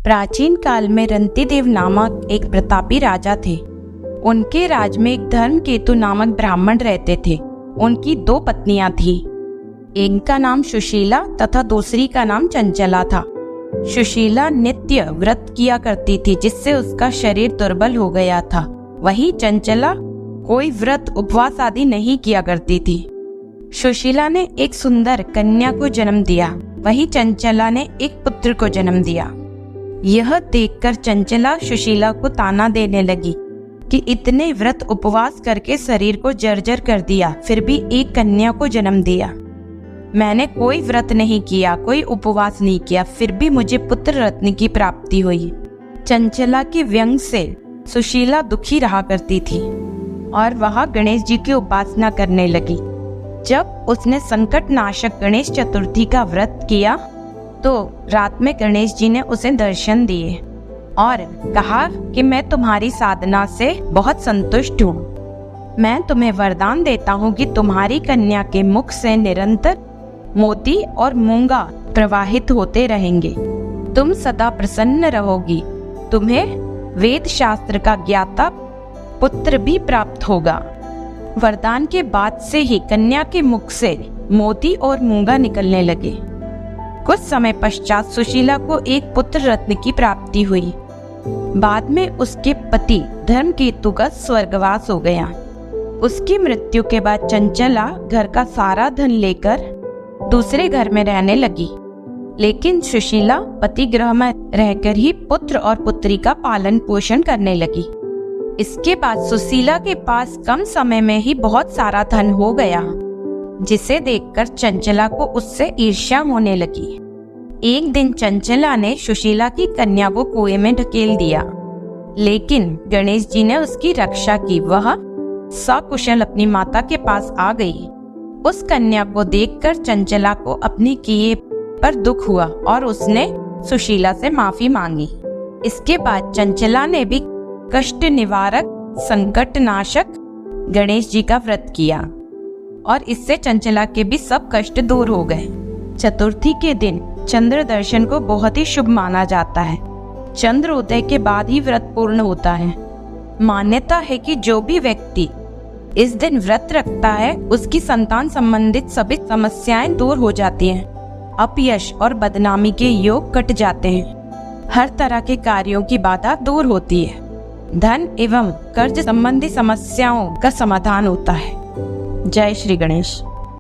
प्राचीन काल में रंतिदेव नामक एक प्रतापी राजा थे। उनके राज में एक धर्मकेतु नामक ब्राह्मण रहते थे। उनकी 2 पत्नियां थीं। एक का नाम सुशीला तथा दूसरी का नाम चंचला था। सुशीला नित्य व्रत किया करती थी, जिससे उसका शरीर दुर्बल हो गया था। वहीं चंचला कोई व्रत उपवास आदि नहीं किया करती थी। सुशीला ने एक सुंदर कन्या को जन्म दिया, वहीं चंचला ने एक पुत्र को जन्म दिया। यह देखकर चंचला सुशीला को ताना देने लगी कि इतने व्रत उपवास करके शरीर को जर्जर कर दिया, फिर भी एक कन्या को जन्म दिया। मैंने कोई व्रत नहीं किया, कोई उपवास नहीं किया, फिर भी मुझे पुत्र रत्न की प्राप्ति हुई। चंचला के व्यंग से सुशीला दुखी रहा करती थी और वह गणेश जी की उपासना करने लगी। जब उसने संकट नाशक गणेश चतुर्थी का व्रत किया तो रात में गणेश जी ने उसे दर्शन दिए और कहा कि मैं तुम्हारी साधना से बहुत संतुष्ट हूँ। मैं तुम्हें वरदान देता हूँ कि तुम्हारी कन्या के मुख से निरंतर मोती और मूंगा प्रवाहित होते रहेंगे। तुम सदा प्रसन्न रहोगी। तुम्हें वेद शास्त्र का ज्ञाता पुत्र भी प्राप्त होगा। वरदान के बाद से ही कन्या के मुख से मोती और मूंगा निकलने लगे। कुछ समय पश्चात सुशीला को एक पुत्र रत्न की प्राप्ति हुई। बाद में उसके पति धर्मकेतु का स्वर्गवास हो गया। उसकी मृत्यु के बाद चंचला घर का सारा धन लेकर दूसरे घर में रहने लगी, लेकिन सुशीला पति गृह में रहकर ही पुत्र और पुत्री का पालन पोषण करने लगी। इसके बाद सुशीला के पास कम समय में ही बहुत सारा धन हो गया, जिसे देखकर चंचला को उससे ईर्ष्या होने लगी। एक दिन चंचला ने सुशीला की कन्या को कुएं में ढकेल दिया, लेकिन गणेश जी ने उसकी रक्षा की। वह सकुशल अपनी माता के पास आ गई। उस कन्या को देखकर चंचला को अपनी किए पर दुख हुआ और उसने सुशीला से माफी मांगी। इसके बाद चंचला ने भी कष्ट निवारक संकट नाशक गणेश जी का व्रत किया और इससे चंचला के भी सब कष्ट दूर हो गए। चतुर्थी के दिन चंद्र दर्शन को बहुत ही शुभ माना जाता है। चंद्र उदय के बाद ही व्रत पूर्ण होता है। मान्यता है कि जो भी व्यक्ति इस दिन व्रत रखता है, उसकी संतान संबंधित सभी समस्याएं दूर हो जाती हैं। अपयश और बदनामी के योग कट जाते हैं। हर तरह के कार्यों की बाधा दूर होती है। धन एवं कर्ज संबंधी समस्याओं का समाधान होता है। जय श्री गणेश।